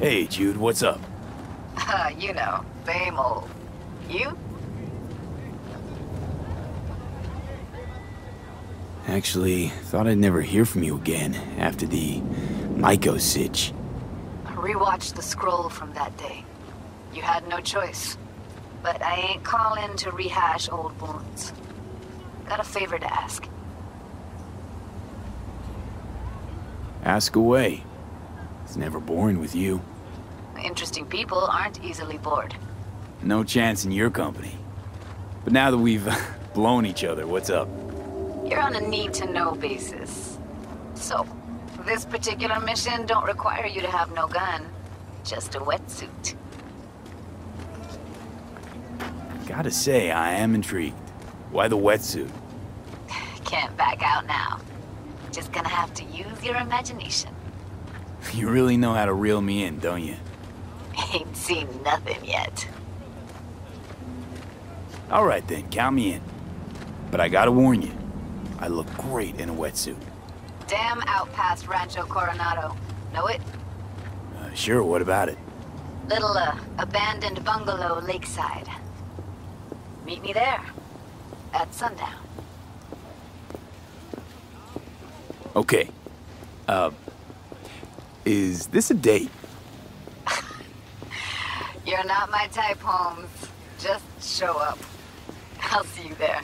Hey, Jude, what's up? You know, same old. You? Actually, thought I'd never hear from you again after the Myco sitch. Rewatched the scroll from that day. You had no choice. But I ain't calling to rehash old wounds. Got a favor to ask. Ask away. It's never boring with you. Interesting people aren't easily bored. No chance in your company. But now that we've blown each other, what's up? You're on a need-to-know basis. So, this particular mission don't require you to have no gun. Just a wetsuit. Gotta say, I am intrigued. Why the wetsuit? Can't back out now. Just gonna have to use your imagination. You really know how to reel me in, don't you? Ain't seen nothing yet. Alright then, count me in. But I gotta warn you, I look great in a wetsuit. Damn out past Rancho Coronado. Know it? Sure, what about it? Little, abandoned bungalow lakeside. Meet me there. At sundown. Okay. Is this a date? You're not my type, Holmes. Just show up. I'll see you there.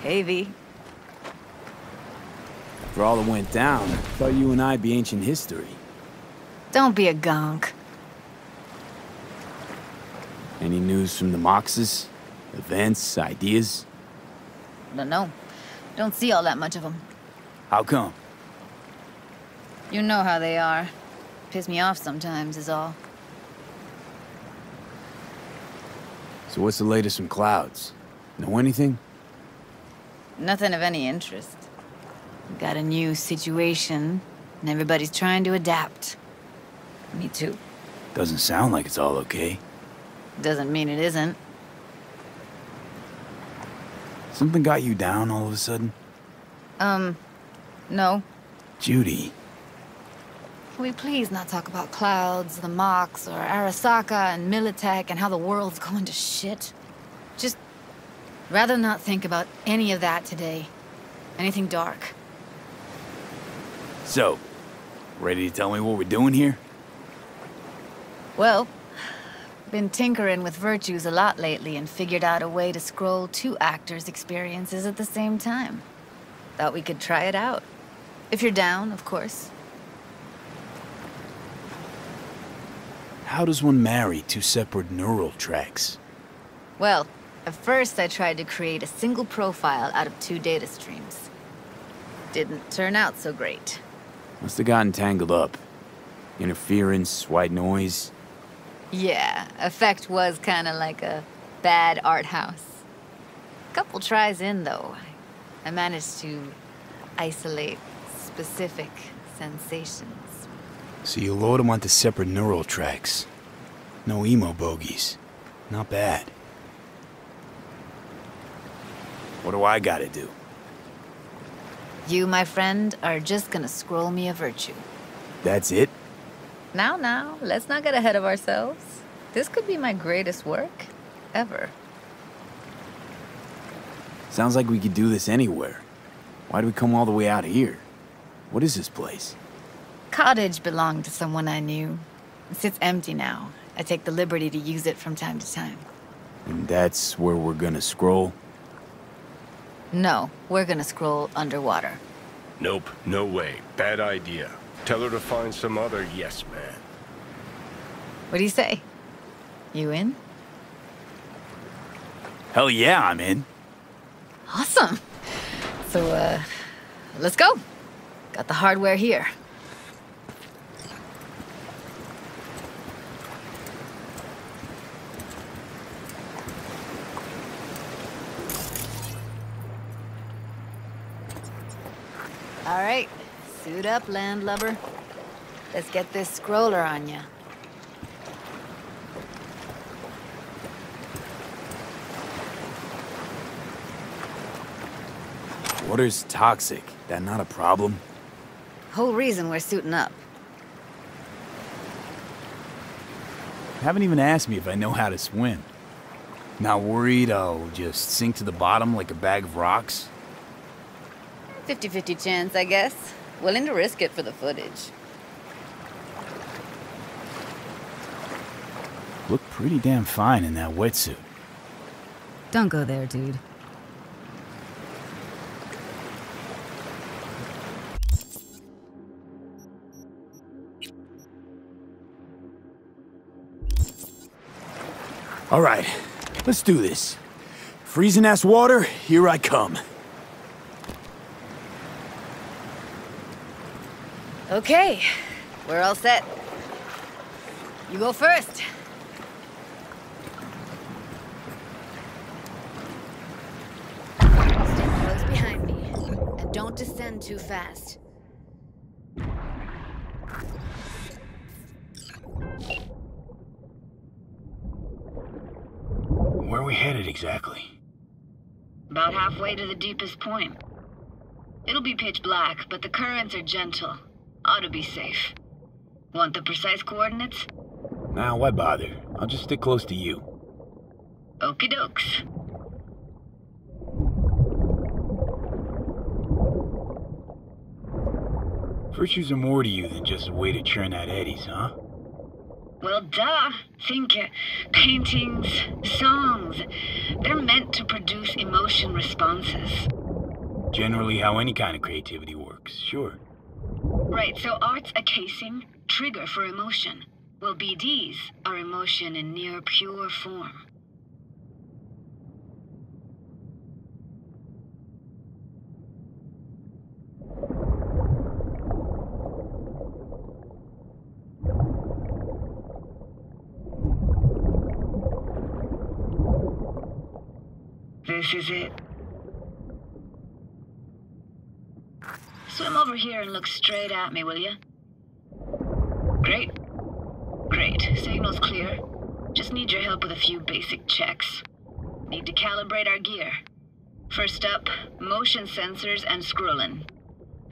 Hey, V. For all that went down, I thought you and I'd be ancient history. Don't be a gunk. Any news from the Moxes? Events, ideas? Don't know. Don't see all that much of them. How come? You know how they are. Piss me off sometimes is all. So what's the latest from Clouds? Know anything? Nothing of any interest. We got a new situation, and everybody's trying to adapt. Me too. Doesn't sound like it's all okay. Doesn't mean it isn't. Something got you down all of a sudden? No. Judy. Can we please not talk about Clouds, the Mox, or Arasaka and Militech and how the world's going to shit? Just rather not think about any of that today. Anything dark. So, ready to tell me what we're doing here? Well, been tinkering with virtues a lot lately and figured out a way to scroll 2 actors' experiences at the same time. Thought we could try it out. If you're down, of course. How does one marry 2 separate neural tracks? Well, at first I tried to create a single profile out of 2 data streams. Didn't turn out so great. Must have gotten tangled up. Interference, white noise. Yeah, effect was kinda like a bad art house. Couple tries in, though, I managed to isolate specific sensations. So you load them onto separate neural tracks. No emo bogies. Not bad. What do I gotta do? You, my friend, are just gonna scroll me a virtue. That's it? Now, let's not get ahead of ourselves. This could be my greatest work ever. Sounds like we could do this anywhere. Why do we come all the way out here? What is this place? Cottage belonged to someone I knew. It sits empty now. I take the liberty to use it from time to time. And that's where we're gonna scroll? No, we're gonna scroll underwater. Nope, no way. Bad idea. Tell her to find some other yes man. What do you say? You in? Hell yeah, I'm in. Awesome. So, let's go. Got the hardware here. All right, suit up, landlubber. Let's get this scroller on ya. Water's toxic. That not a problem? Whole reason we're suiting up. Haven't even asked me if I know how to swim. Not worried I'll just sink to the bottom like a bag of rocks? 50-50 chance, I guess. Willing to risk it for the footage. Look pretty damn fine in that wetsuit. Don't go there, dude. All right, let's do this. Freezing-ass water, here I come. Okay, we're all set. You go first. Stay close behind me, and don't descend too fast. Where are we headed exactly? About halfway to the deepest point. It'll be pitch black, but the currents are gentle. Ought to be safe. Want the precise coordinates? Nah, why bother? I'll just stick close to you. Okie dokes. Virtues are more to you than just a way to churn out eddies, huh? Well, duh. Think paintings, songs. They're meant to produce emotion responses. Generally how any kind of creativity works, sure. Right, so art's a casing, trigger for emotion. Well, BDs are emotion in near pure form. This is it. Swim over here and look straight at me, will you? Great. Great. Signal's clear. Just need your help with a few basic checks. Need to calibrate our gear. First up, motion sensors and scrolling.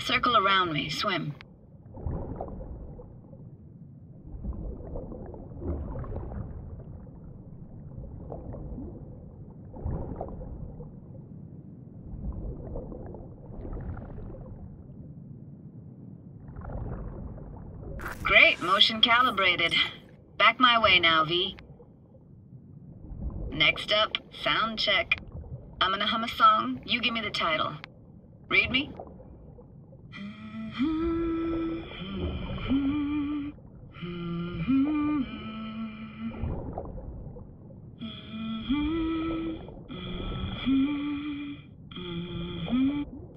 Circle around me. Swim. Great, motion calibrated. Back my way now, V. Next up, sound check. I'm gonna hum a song, you give me the title. Read me?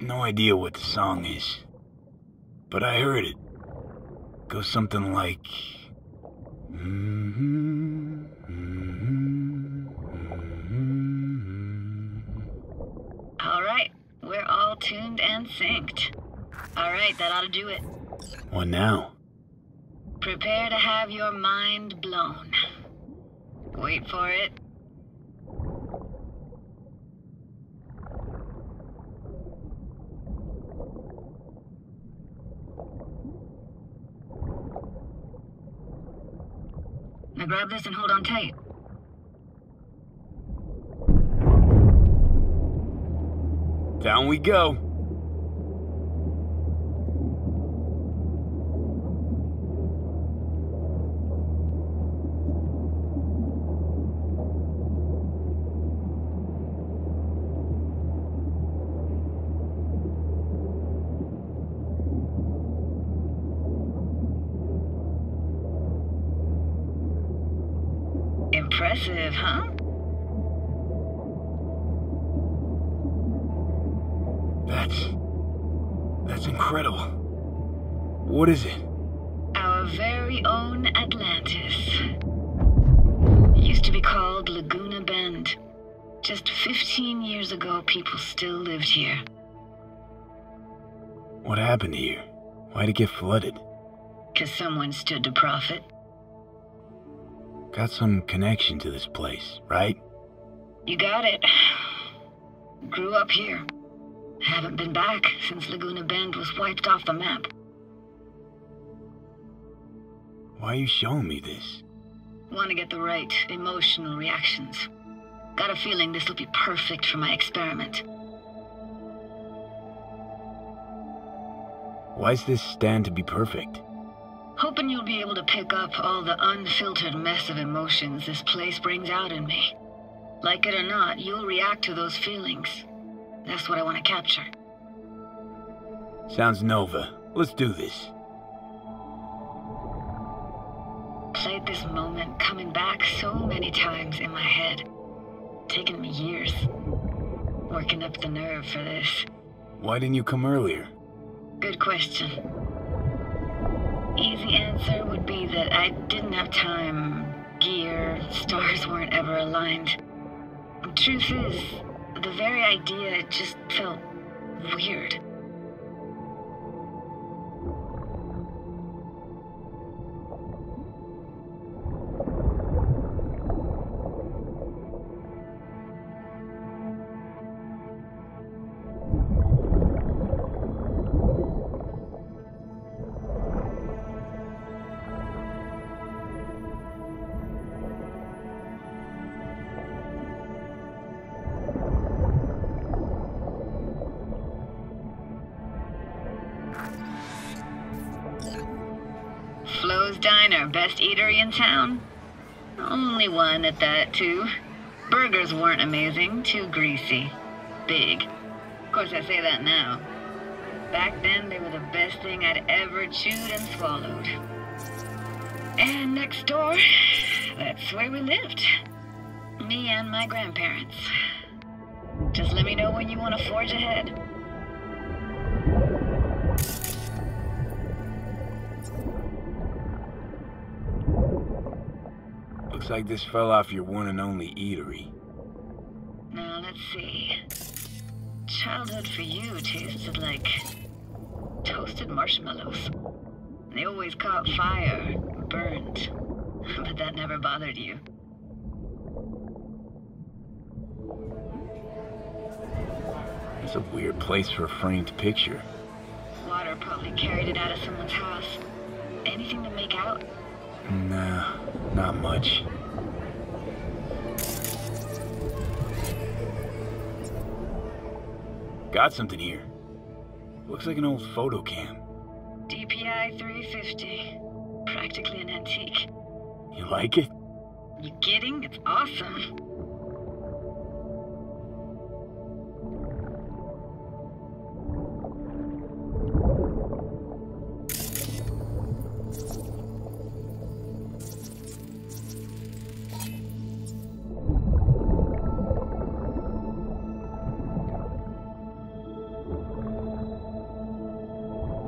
No idea what the song is, but I heard it. Goes something like... All right, we're all tuned and synced. All right, that ought to do it. What now? Prepare to have your mind blown. Wait for it. Now grab this and hold on tight. Down we go. Impressive, huh? That's incredible. What is it? Our very own Atlantis. Used to be called Laguna Bend. Just 15 years ago, people still lived here. What happened here? Why'd it get flooded? 'Cause someone stood to profit. Got some connection to this place, right? You got it. Grew up here. Haven't been back since Laguna Bend was wiped off the map. Why are you showing me this? Want to get the right emotional reactions. Got a feeling this will be perfect for my experiment. Why's this stand to be perfect? Hoping you'll be able to pick up all the unfiltered mess of emotions this place brings out in me. Like it or not, you'll react to those feelings. That's what I want to capture. Sounds Nova. Let's do this. Played this moment coming back so many times in my head. Taken me years. Working up the nerve for this. Why didn't you come earlier? Good question. Easy answer would be that I didn't have time. Gear, stars weren't ever aligned. Truth is, the very idea just felt weird. Flo's Diner, best eatery in town? Only one at that, too. Burgers weren't amazing, too greasy. Big. Of course, I say that now. Back then, they were the best thing I'd ever chewed and swallowed. And next door, that's where we lived. Me and my grandparents. Just let me know when you want to forge ahead. Looks like this fell off your one and only eatery. Now, let's see. Childhood for you tasted like toasted marshmallows. They always caught fire, burned, but that never bothered you. It's a weird place for a framed picture. Water probably carried it out of someone's house. Anything to make out? Nah, not much. Got something here. Looks like an old photo cam. DPI 350. Practically an antique. You like it? You kidding? It's awesome.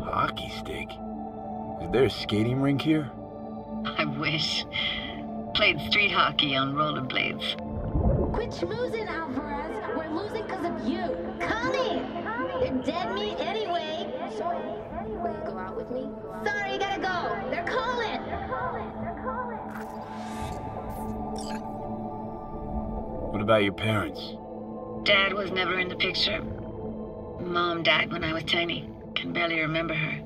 Hockey stick? Is there a skating rink here? I wish. Played street hockey on rollerblades. Quit schmoozing, Alvarez. We're losing because of you. Connie! They're dead meat anyway. Sorry. Will you go out with me? Sorry, you gotta go. They're calling. What about your parents? Dad was never in the picture. Mom died when I was tiny. Can barely remember her.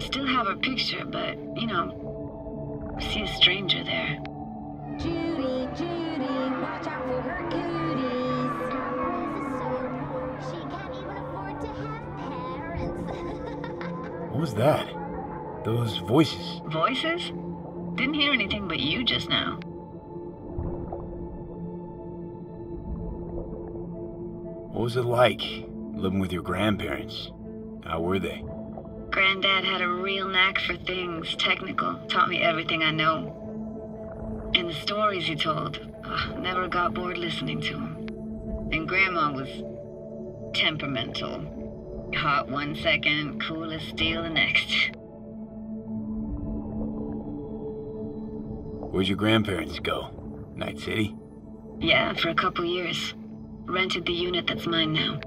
Still have her picture, but, you know, see a stranger there. Judy, watch out for her cooties. Alvarez is so poor, she can't even afford to have parents. What was that? Those voices. Voices? Didn't hear anything but you just now. What was it like, living with your grandparents? How were they? Granddad had a real knack for things technical, taught me everything I know. And the stories he told, never got bored listening to him. And Grandma was temperamental. Hot one second, cool as steel the next. Where'd your grandparents go? Night City? Yeah, for a couple years. Rented the unit that's mine now.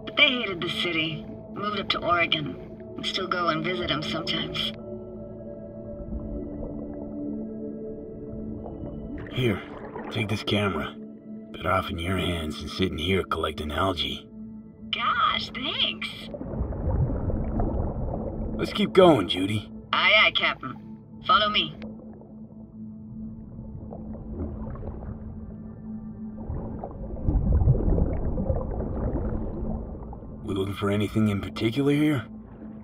But they hated the city. Moved up to Oregon. And still go and visit them sometimes. Here, take this camera. Better off in your hands than sitting here collecting algae. Gosh, thanks. Let's keep going, Judy. Aye, aye, Captain. Follow me. We looking for anything in particular here?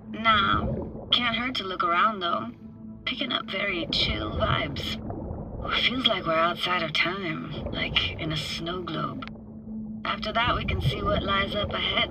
Nah, can't hurt to look around though. Picking up very chill vibes. Feels like we're outside of time, like in a snow globe. After that, we can see what lies up ahead.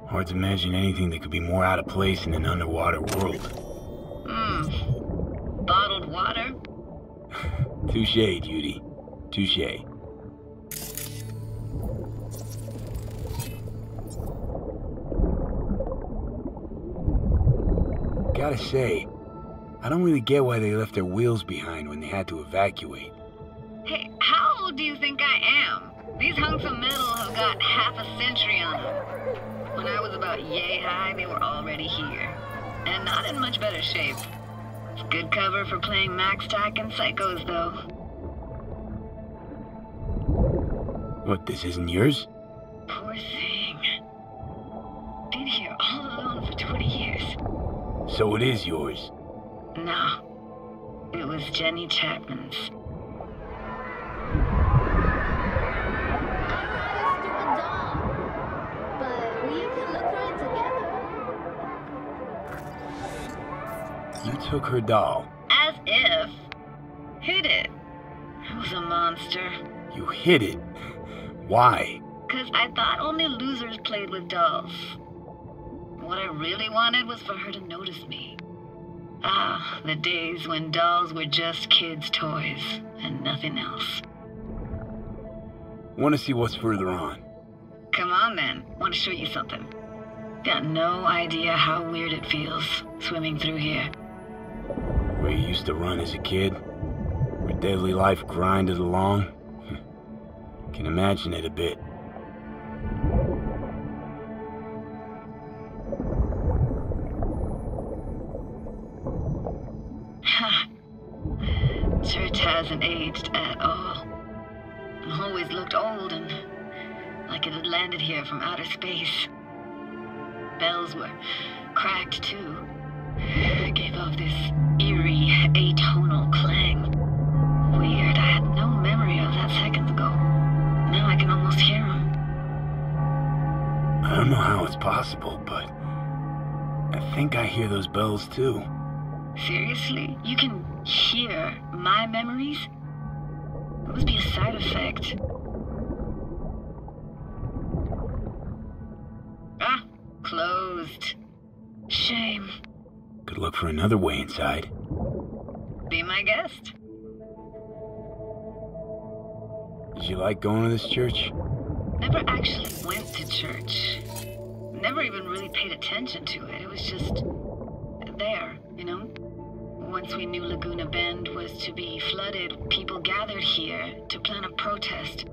Hard to imagine anything that could be more out of place in an underwater world. Bottled water? Touche, Judy. Touche. Gotta say, I don't really get why they left their wheels behind when they had to evacuate. Hey, how old do you think I am? These hunks of metal have got half a century on them. When I was about yay high, they were already here. And not in much better shape. It's good cover for playing Max Tack and Psychos, though. What, this isn't yours? Poor thing. Been here all alone for 20 years. So it is yours. No. It was Jenny Chapman's. You took her doll. As if. Hid it. It was a monster. You hid it. Why? 'Cause I thought only losers played with dolls. What I really wanted was for her to notice me. Ah, the days when dolls were just kids' toys and nothing else. Want to see what's further on? Come on then, want to show you something. Got no idea how weird it feels swimming through here. Where you used to run as a kid? Where daily life grinded along? Can imagine it a bit. Church hasn't aged at all. Always looked old and like it had landed here from outer space. Bells were cracked too. Gave off this eerie, atonal clang. Weird, I had no memory of that seconds ago. Now I can almost hear them. I don't know how it's possible, but I think I hear those bells too. Seriously? You can hear my memories? It must be a side effect. Ah, closed. Shame. Could look for another way inside. Be my guest. Did you like going to this church? Never actually went to church. Never even really paid attention to it. It was just there, you know? Once we knew Laguna Bend was to be flooded, people gathered here to plan a protest.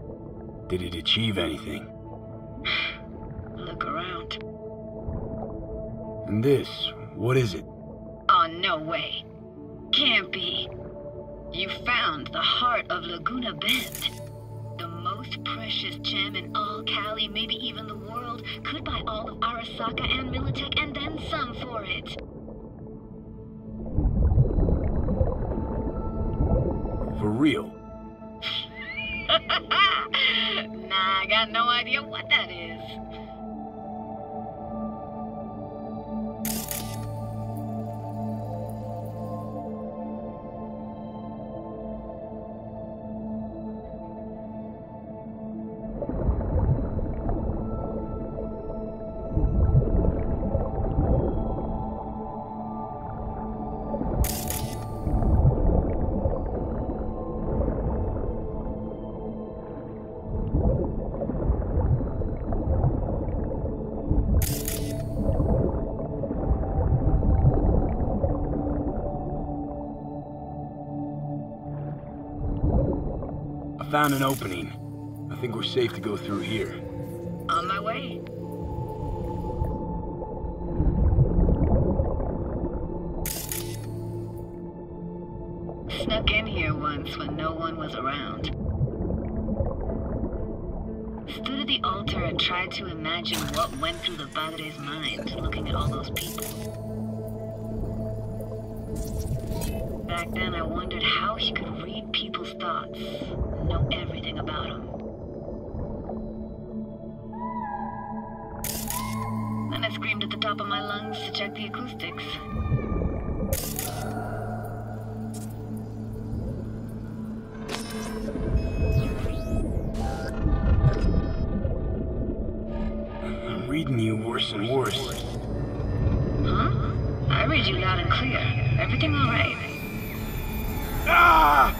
Did it achieve anything? Look around. And this, what is it? Oh, no way. Can't be. You found the heart of Laguna Bend. The most precious gem in all Cali, maybe even the world. Could buy all of Arasaka and Militech and then some for it. For real? Nah, I got no idea what that is. Found an opening. I think we're safe to go through here. On my way. Snuck in here once when no one was around. Stood at the altar and tried to imagine what went through the Padre's mind, looking at all those people. Back then, I wondered how he could read people's thoughts, know everything about them. Then I screamed at the top of my lungs to check the acoustics. I'm reading you worse and worse. Huh? I read you loud and clear. Everything all right? Ah!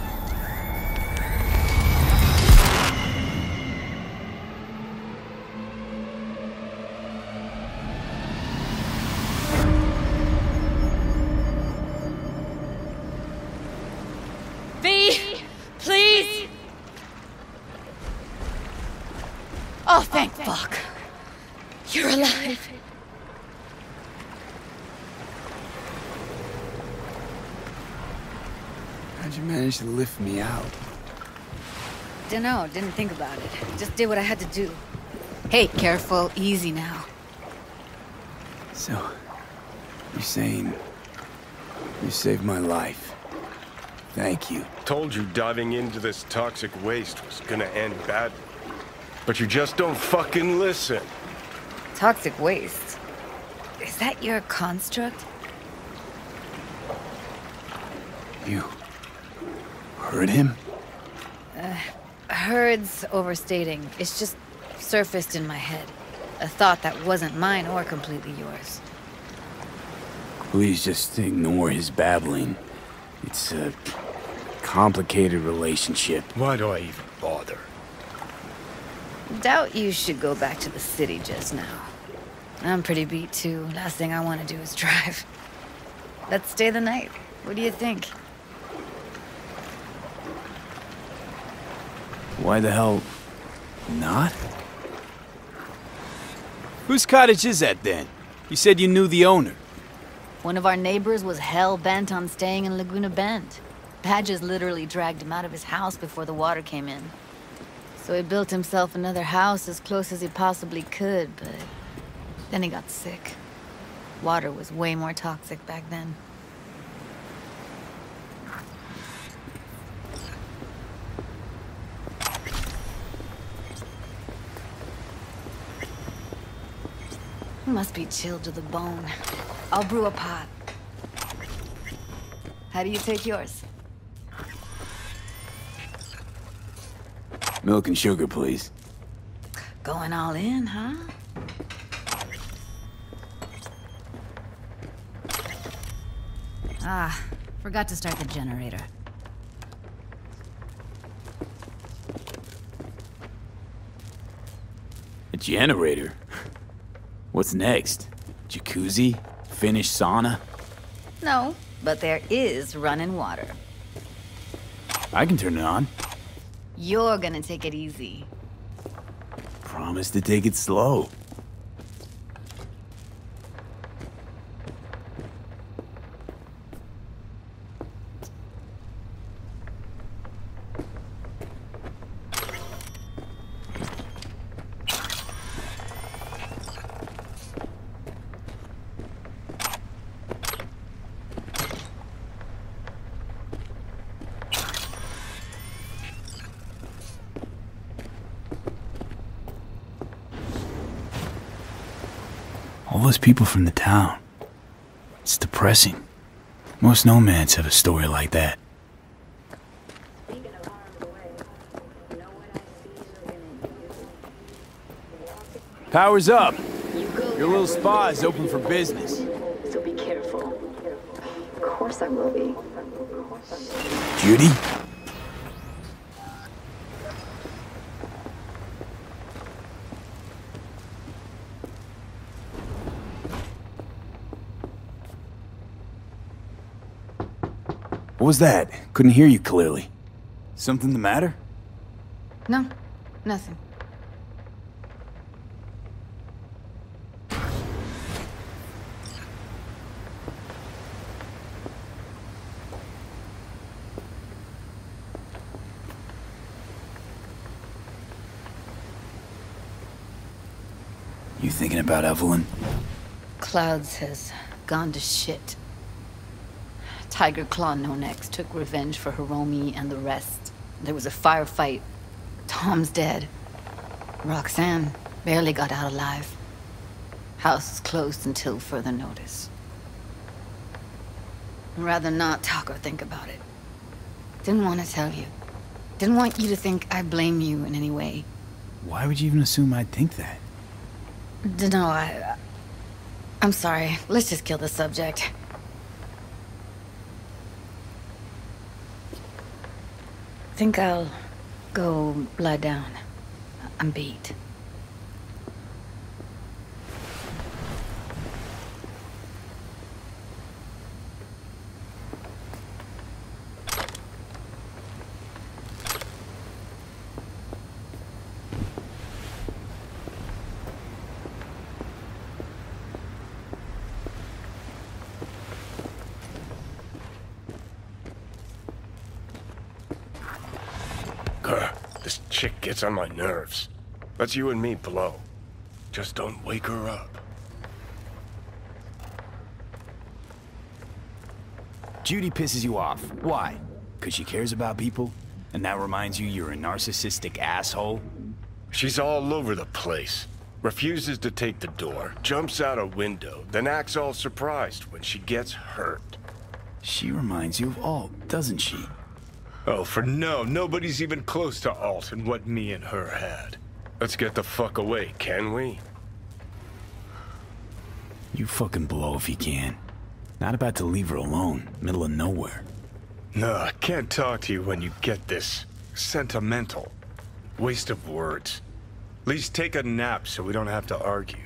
V, please. Oh, thank fuck. You're alive. How'd you manage to lift me out? Dunno, didn't think about it. Just did what I had to do. Hey, careful, easy now. So, you're saying you saved my life. Thank you. Told you diving into this toxic waste was gonna end badly. But you just don't fucking listen. Toxic waste. Is that your construct? You heard him? Heard's overstating. It's just surfaced in my head. A thought that wasn't mine or completely yours. Please just ignore his babbling. It's a complicated relationship. Why do I even bother? Doubt you should go back to the city just now. I'm pretty beat too. Last thing I want to do is drive. Let's stay the night. What do you think? Why the hell not? Whose cottage is that then? You said you knew the owner. One of our neighbors was hell-bent on staying in Laguna Bend. Badges literally dragged him out of his house before the water came in. So he built himself another house as close as he possibly could, but then he got sick. Water was way more toxic back then. Must be chilled to the bone. I'll brew a pot. How do you take yours? Milk and sugar, please. Going all in, huh? Ah, forgot to start the generator. A generator? What's next? Jacuzzi? Finnish sauna? No, but there is running water. I can turn it on. You're gonna take it easy. Promise to take it slow. All those people from the town. It's depressing. Most nomads have a story like that. Power's up. Your little spa is open for business. So be careful. Of course I will be. Judy? What was that? Couldn't hear you clearly. Something the matter? No, nothing. You thinking about Evelyn? Clouds has gone to shit. Tiger Claw No Necks took revenge for Hiromi and the rest. There was a firefight. Tom's dead. Roxanne barely got out alive. House is closed until further notice. I'd rather not talk or think about it. Didn't want to tell you. Didn't want you to think I blame you in any way. Why would you even assume I'd think that? Dunno, I'm sorry. Let's just kill the subject. Think I'll go lie down. I'm beat. This chick gets on my nerves. Let's you and me blow. Just don't wake her up. Judy pisses you off. Why? Because she cares about people? And that reminds you you're a narcissistic asshole? She's all over the place. Refuses to take the door, jumps out a window, then acts all surprised when she gets hurt. She reminds you of Alt, doesn't she? Oh, for no, nobody's even close to Alt and what me and her had. Let's get the fuck away, can we? You fucking blow if you can. Not about to leave her alone, middle of nowhere. No, I can't talk to you when you get this sentimental. Waste of words. At least take a nap so we don't have to argue.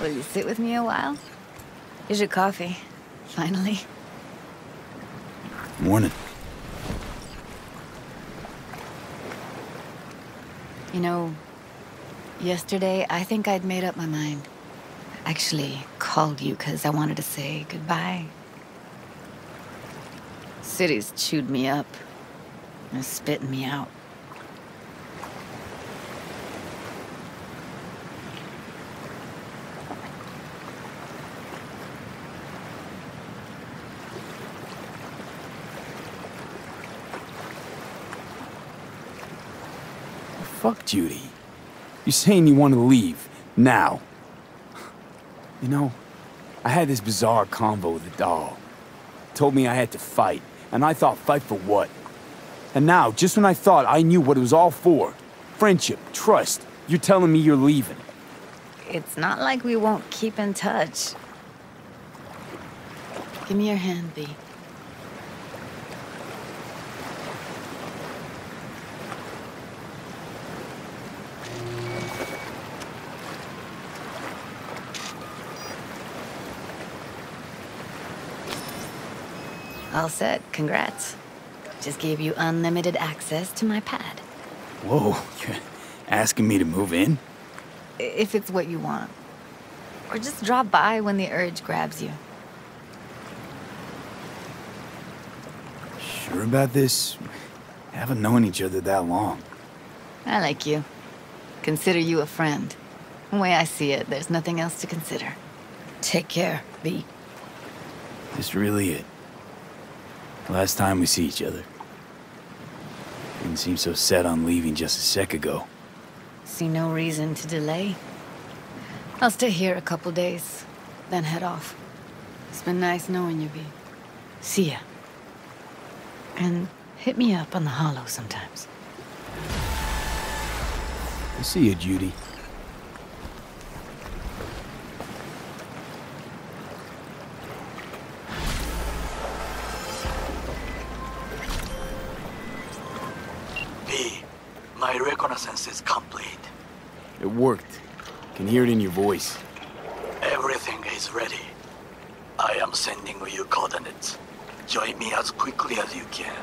Will you sit with me a while? Here's your coffee. Finally. Morning. You know, yesterday I think I'd made up my mind. I actually called you because I wanted to say goodbye. City's chewed me up. And spitting me out. Fuck Judy. You're saying you want to leave, now. You know, I had this bizarre convo with the doll. Told me I had to fight, and I thought, fight for what? And now, just when I thought I knew what it was all for, friendship, trust, you're telling me you're leaving. It's not like we won't keep in touch. Give me your hand, B. All set. Congrats. Just gave you unlimited access to my pad. Whoa, you're asking me to move in? If it's what you want. Or just drop by when the urge grabs you. Sure about this? Haven't known each other that long. I like you. Consider you a friend. The way I see it, there's nothing else to consider. Take care, B. This really it. Last time we see each other. Didn't seem so set on leaving just a sec ago. See no reason to delay. I'll stay here a couple days, then head off. It's been nice knowing you, B. See ya. And hit me up on the holo sometimes. I'll see you, Judy. My reconnaissance is complete. It worked. Can hear it in your voice. Everything is ready. I am sending you coordinates. Join me as quickly as you can.